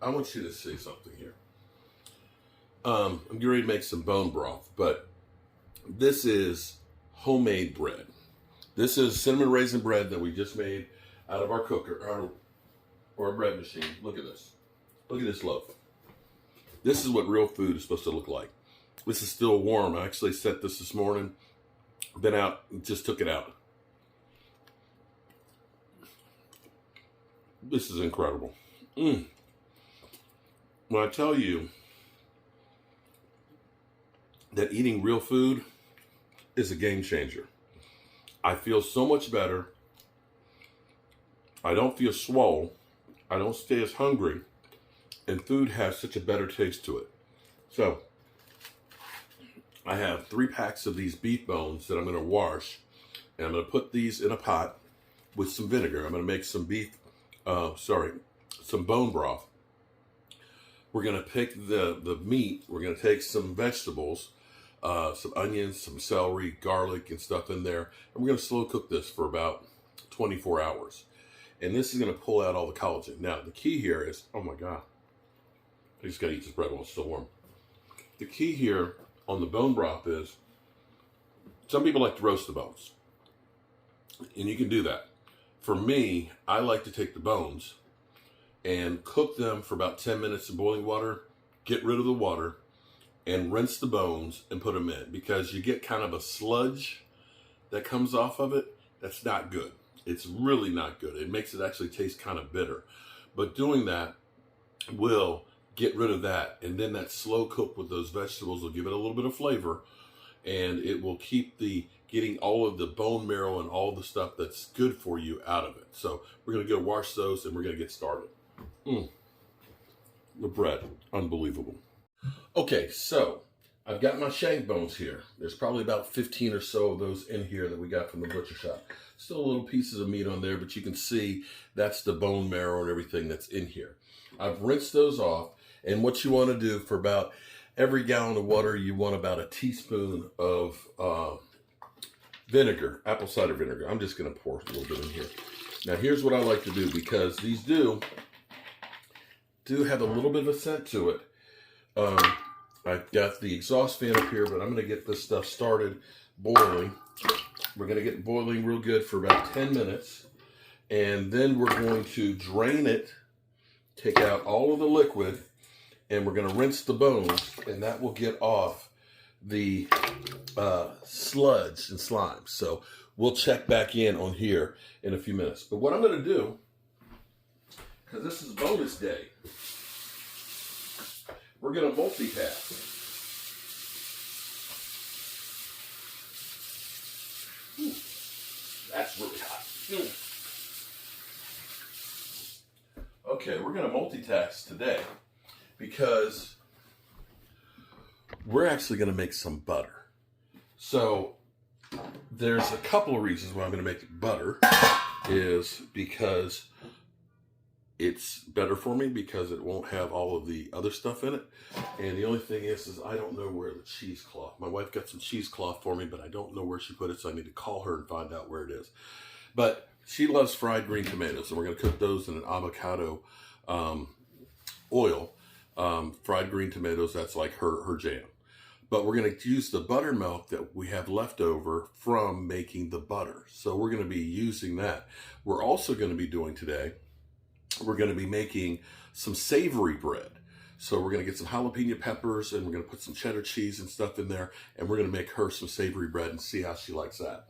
I want you to see something here. I'm getting ready to make some bone broth, but this is homemade bread. This is cinnamon raisin bread that we just made out of our cooker or a bread machine. Look at this. Look at this loaf. This is what real food is supposed to look like. This is still warm. I actually set this morning. Been out, just took it out. This is incredible. When I tell you that eating real food is a game changer. I feel so much better. I don't feel swole. I don't stay as hungry. And food has such a better taste to it. So, I have 3 packs of these beef bones that I'm going to wash. And I'm going to put these in a pot with some vinegar. I'm going to make some some bone broth. We're going to pick the meat. We're going to take some vegetables, some onions, some celery, garlic, and stuff in there. And we're going to slow cook this for about 24 hours. And this is going to pull out all the collagen. Now, the key here is, oh my God. I just got to eat this bread while it's still warm. The key here on the bone broth is, some people like to roast the bones. And you can do that. For me, I like to take the bones and cook them for about 10 minutes in boiling water, get rid of the water, and rinse the bones and put them in. Because you get kind of a sludge that comes off of it. That's not good. It's really not good. It makes it actually taste kind of bitter. But doing that will get rid of that, and then that slow cook with those vegetables will give it a little bit of flavor, and it will keep getting all of the bone marrow and all the stuff that's good for you out of it. So we're going to go wash those and we're going to get started. The bread, unbelievable. Okay, so I've got my shank bones here. There's probably about 15 or so of those in here that we got from the butcher shop. Still little pieces of meat on there, but you can see that's the bone marrow and everything that's in here. I've rinsed those off. And what you want to do, for about every gallon of water, you want about a teaspoon of vinegar, apple cider vinegar. I'm just going to pour a little bit in here. Now, here's what I like to do, because these do have a little bit of a scent to it. I've got the exhaust fan up here, but I'm going to get this stuff started boiling. We're going to get it boiling real good for about 10 minutes. And then we're going to drain it, take out all of the liquid, and we're going to rinse the bones, and that will get off the sludge and slime. So we'll check back in on here in a few minutes. But what I'm going to do, because this is bonus day, we're going to multitask. That's really hot. Okay, we're going to multitask today, because we're actually going to make some butter. So there's a couple of reasons why I'm going to make butter. Is because it's better for me, because it won't have all of the other stuff in it. And the only thing is I don't know where the cheesecloth. My wife got some cheesecloth for me, but I don't know where she put it, so I need to call her and find out where it is. But she loves fried green tomatoes, and we're going to cook those in an avocado oil. Fried green tomatoes, that's like her jam. But we're going to use the buttermilk that we have left over from making the butter. So we're going to be using that. We're also going to be doing today, we're going to be making some savory bread. So we're going to get some jalapeno peppers, and we're going to put some cheddar cheese and stuff in there, and we're going to make her some savory bread and see how she likes that.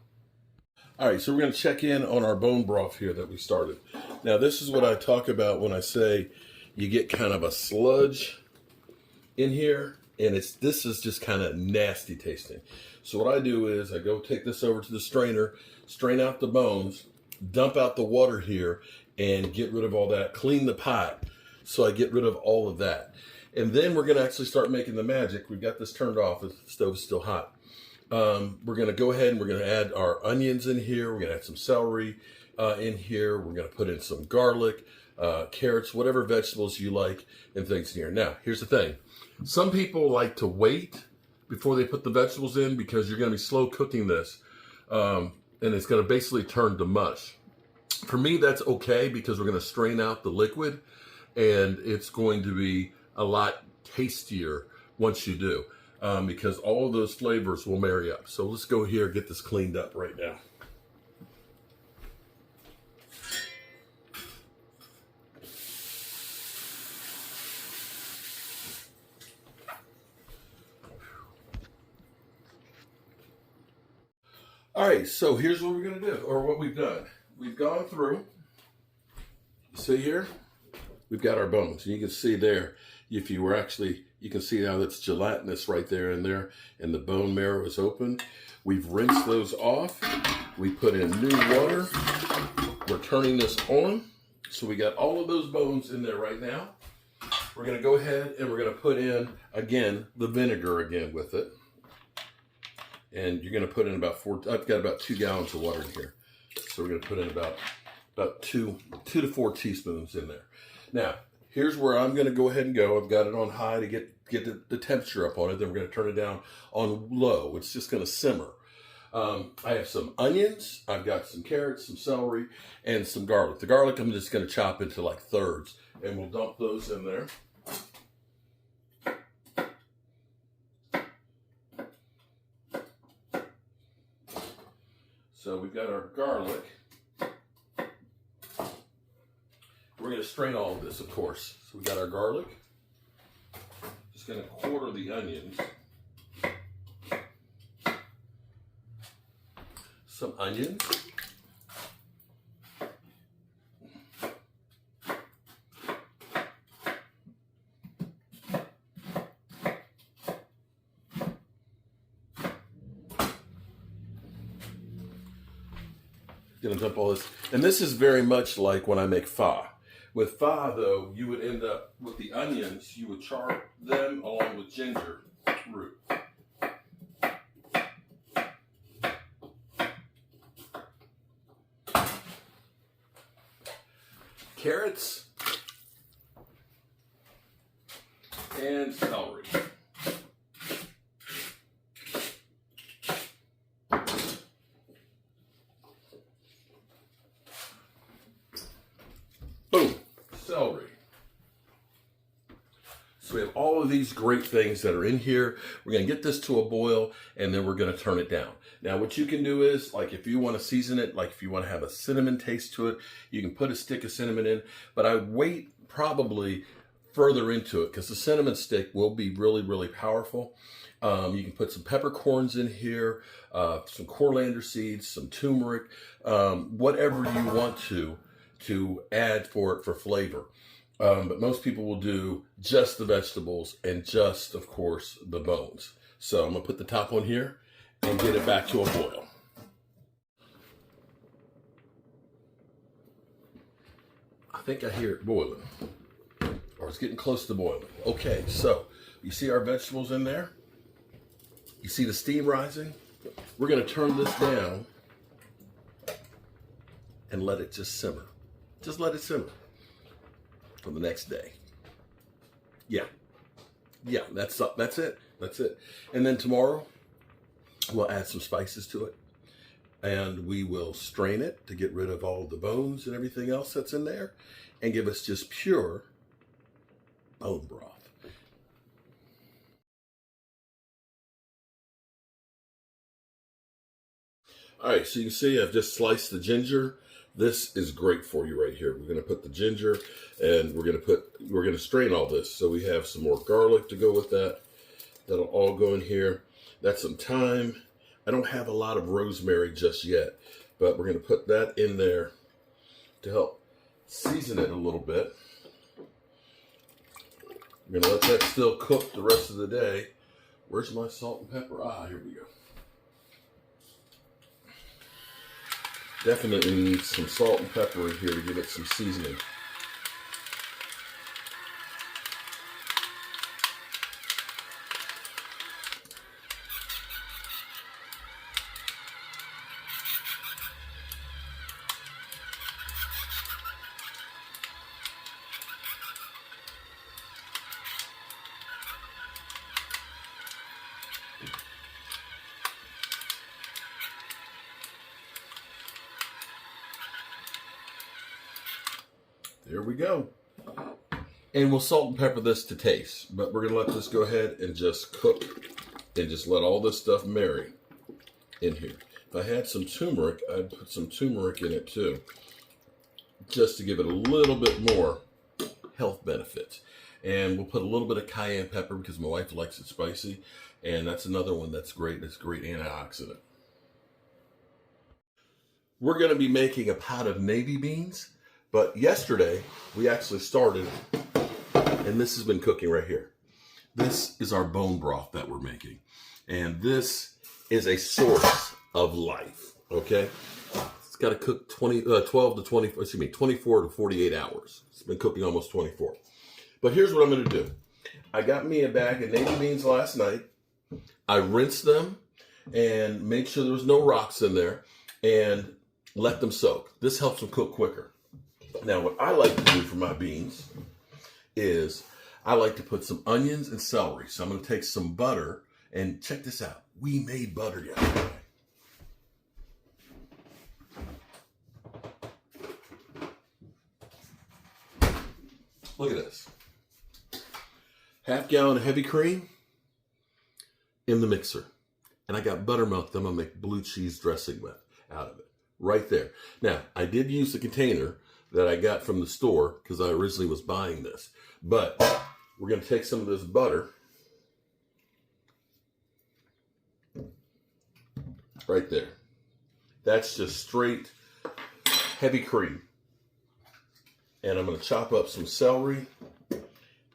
All right, so we're going to check in on our bone broth here that we started. Now, this is what I talk about when I say you get kind of a sludge in here, and this is just kind of nasty tasting. So what I do is I go take this over to the strainer, strain out the bones, dump out the water here, and get rid of all that, clean the pot, so I get rid of all of that. And then we're going to actually start making the magic. We've got this turned off, the stove is still hot. We're going to go ahead and we're going to add our onions in here. We're going to add some celery in here. We're going to put in some garlic, carrots, whatever vegetables you like, and things in here. Now, here's the thing. Some people like to wait before they put the vegetables in, because you're going to be slow cooking this, and it's going to basically turn to mush. For me, that's okay, because we're going to strain out the liquid, and it's going to be a lot tastier once you do, because all of those flavors will marry up. So let's go here and get this cleaned up right now. All right, so here's what we're gonna do, or what we've done. We've gone through, see here, we've got our bones. And you can see there, if you were actually, you can see how it's gelatinous right there and there, and the bone marrow is open. We've rinsed those off. We put in new water. We're turning this on. So we got all of those bones in there right now. We're gonna go ahead and we're gonna put in, again, the vinegar again with it. And you're going to put in about I've got about 2 gallons of water in here. So we're going to put in about 2 to 4 teaspoons in there. Now, here's where I'm going to go ahead and go. I've got it on high to get the temperature up on it. Then we're going to turn it down on low. It's just going to simmer. I have some onions. I've got some carrots, some celery, and some garlic. The garlic I'm just going to chop into like thirds. And we'll dump those in there. So we've got our garlic. We're going to strain all of this, of course. So we've got our garlic. Just going to quarter the onions. Some onions. Gonna dump all this, and this is very much like when I make pho. With pho, though, you would end up with the onions. You would char them along with ginger root. Carrots and celery. Boom, celery. So we have all of these great things that are in here. We're going to get this to a boil, and then we're going to turn it down. Now, what you can do is, like if you want to season it, like if you want to have a cinnamon taste to it, you can put a stick of cinnamon in. But I wait probably further into it because the cinnamon stick will be really, really powerful. You can put some peppercorns in here, some coriander seeds, some turmeric, whatever you want to add for it for flavor. But most people will do just the vegetables and just, of course, the bones. So I'm gonna put the top on here and get it back to a boil. I think I hear it boiling, or it's getting close to boiling. Okay, so you see our vegetables in there? You see the steam rising? We're gonna turn this down and let it just simmer. Just let it simmer for the next day. Yeah, that's it. That's it. And then tomorrow, we'll add some spices to it. And we will strain it to get rid of all the bones and everything else that's in there. And give us just pure bone broth. All right, so you can see I've just sliced the ginger. This is great for you right here. We're going to put the ginger, and we're going to strain all this. So we have some more garlic to go with that. That'll all go in here. That's some thyme. I don't have a lot of rosemary just yet, but we're going to put that in there to help season it a little bit. We're going to let that still cook the rest of the day. Where's my salt and pepper? Ah, here we go. Definitely need some salt and pepper in here to give it some seasoning. There we go. And we'll salt and pepper this to taste. But we're going to let this go ahead and just cook and just let all this stuff marry in here. If I had some turmeric, I'd put some turmeric in it too, just to give it a little bit more health benefits. And we'll put a little bit of cayenne pepper because my wife likes it spicy. And that's another one that's great. It's a great antioxidant. We're going to be making a pot of navy beans. But yesterday, we actually started, and this has been cooking right here. This is our bone broth that we're making. And this is a source of life, okay? It's got to cook 24 to 48 hours. It's been cooking almost 24. But here's what I'm going to do. I got me a bag of navy beans last night. I rinsed them and made sure there was no rocks in there and let them soak. This helps them cook quicker. Now, what I like to do for my beans is I like to put some onions and celery. So I'm going to take some butter, and check this out. We made butter yesterday. Look at this. Half gallon of heavy cream in the mixer. And I got buttermilk that I'm going to make blue cheese dressing with out of it. Right there. Now, I did use the container that I got from the store because I originally was buying this. But we're going to take some of this butter right there. That's just straight heavy cream. And I'm going to chop up some celery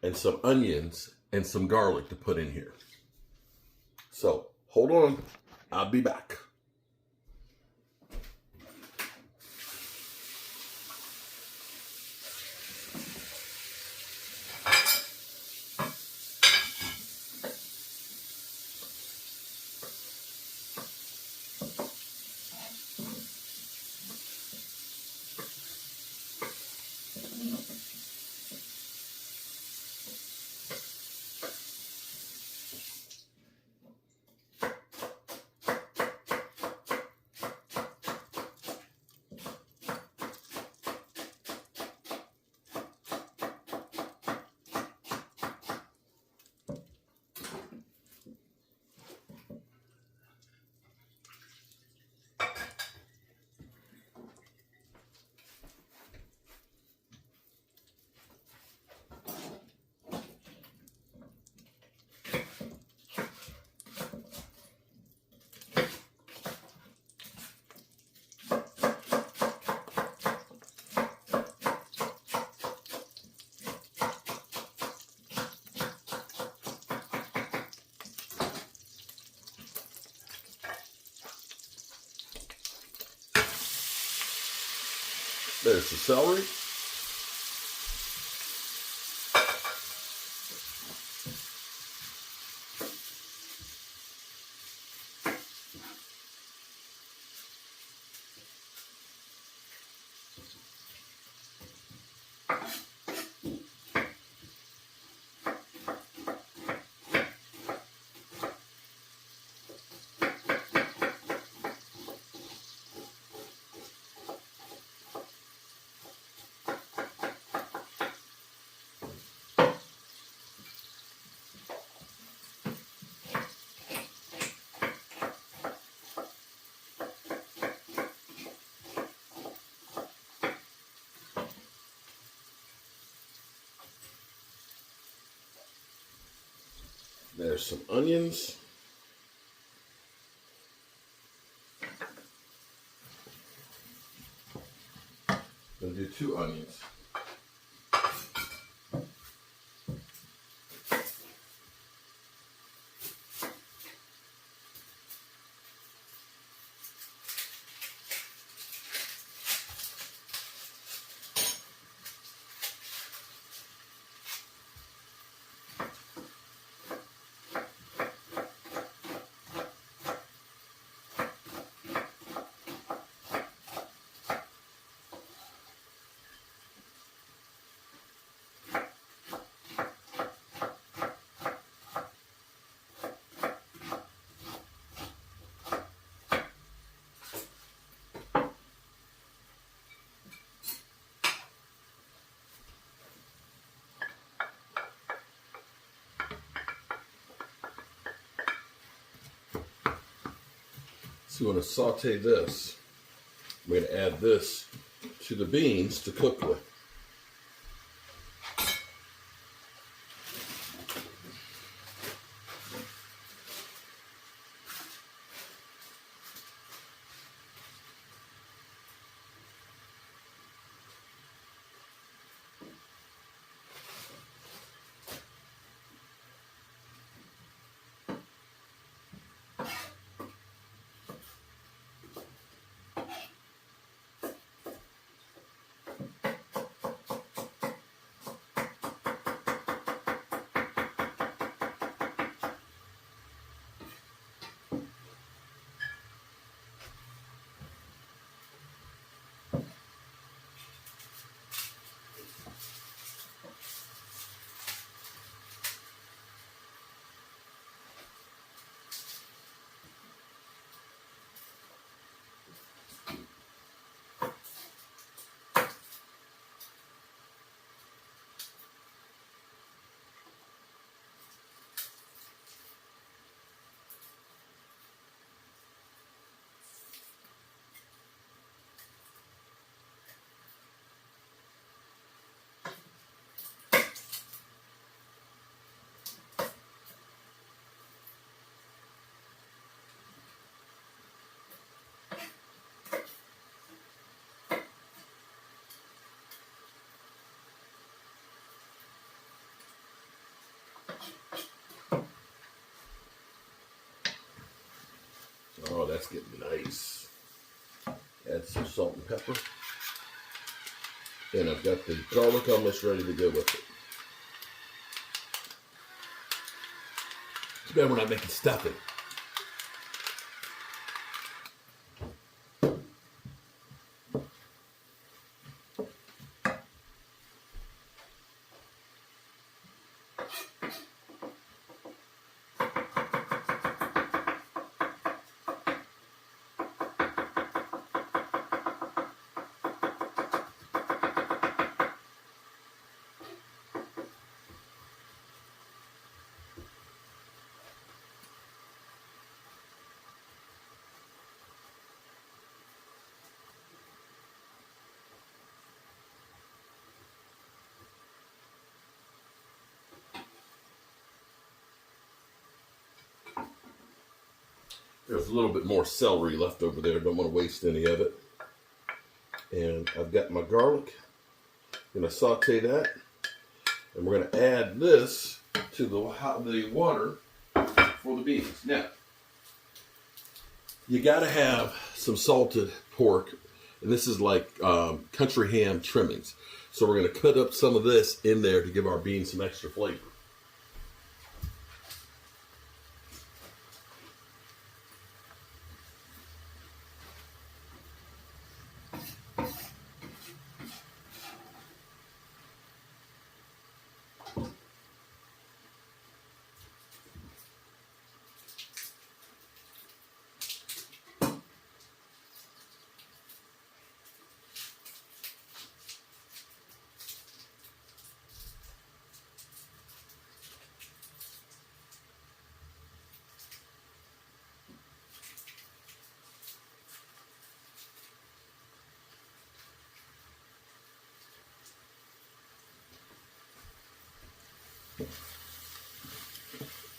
and some onions and some garlic to put in here. So, hold on. I'll be back. There's the celery. There's some onions. Gonna do 2 onions. So you want to saute this. We're going to add this to the beans to cook with. Oh, that's getting nice. Add some salt and pepper. And I've got the garlic almost ready to go with it. Too bad we're not making stuffing. There's a little bit more celery left over there. Don't want to waste any of it. And I've got my garlic. I'm going to saute that. And we're going to add this to the water for the beans. Now, you got to have some salted pork. And this is like country ham trimmings. So we're going to cut up some of this in there to give our beans some extra flavor.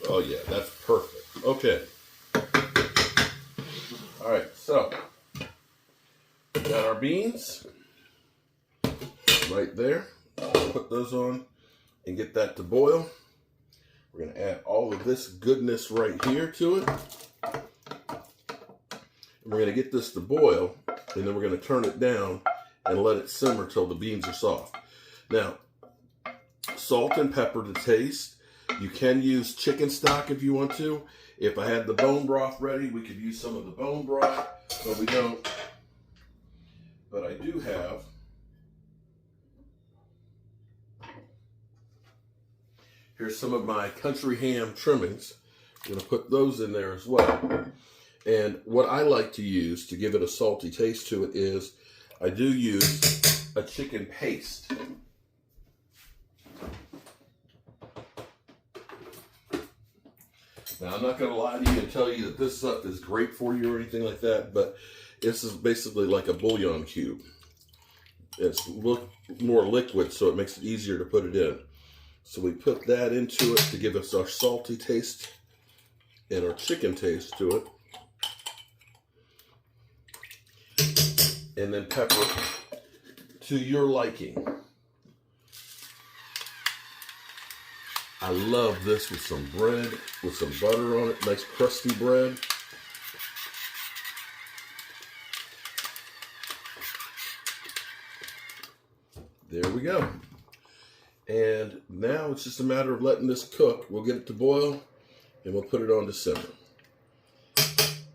Oh yeah, that's perfect. Okay. All right, so we got our beans right there. Put those on and get that to boil. We're going to add all of this goodness right here to it. And we're going to get this to boil, and then we're going to turn it down and let it simmer till the beans are soft. Now, salt and pepper to taste. You can use chicken stock if you want to. If I had the bone broth ready, we could use some of the bone broth, but we don't. But I do have here's some of my country ham trimmings. I'm going to put those in there as well. And what I like to use to give it a salty taste to it is I do use a chicken paste. Now, I'm not going to lie to you and tell you that this stuff is great for you or anything like that, but this is basically like a bouillon cube. It's more liquid, so it makes it easier to put it in. So we put that into it to give us our salty taste and our chicken taste to it. And then pepper to your liking. I love this with some bread, with some butter on it, nice crusty bread. There we go. And now it's just a matter of letting this cook. We'll get it to boil and we'll put it on to simmer.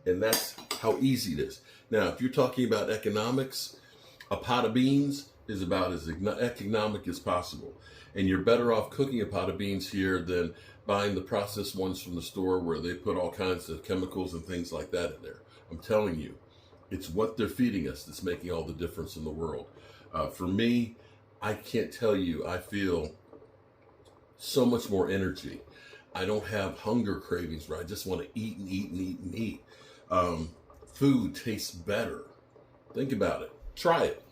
And that's how easy it is. Now, if you're talking about economics, a pot of beans is about as economic as possible. And you're better off cooking a pot of beans here than buying the processed ones from the store where they put all kinds of chemicals and things like that in there. I'm telling you, it's what they're feeding us that's making all the difference in the world. For me, I can't tell you, I feel so much more energy. I don't have hunger cravings where I just want to eat and eat and eat and eat. Food tastes better. Think about it. Try it.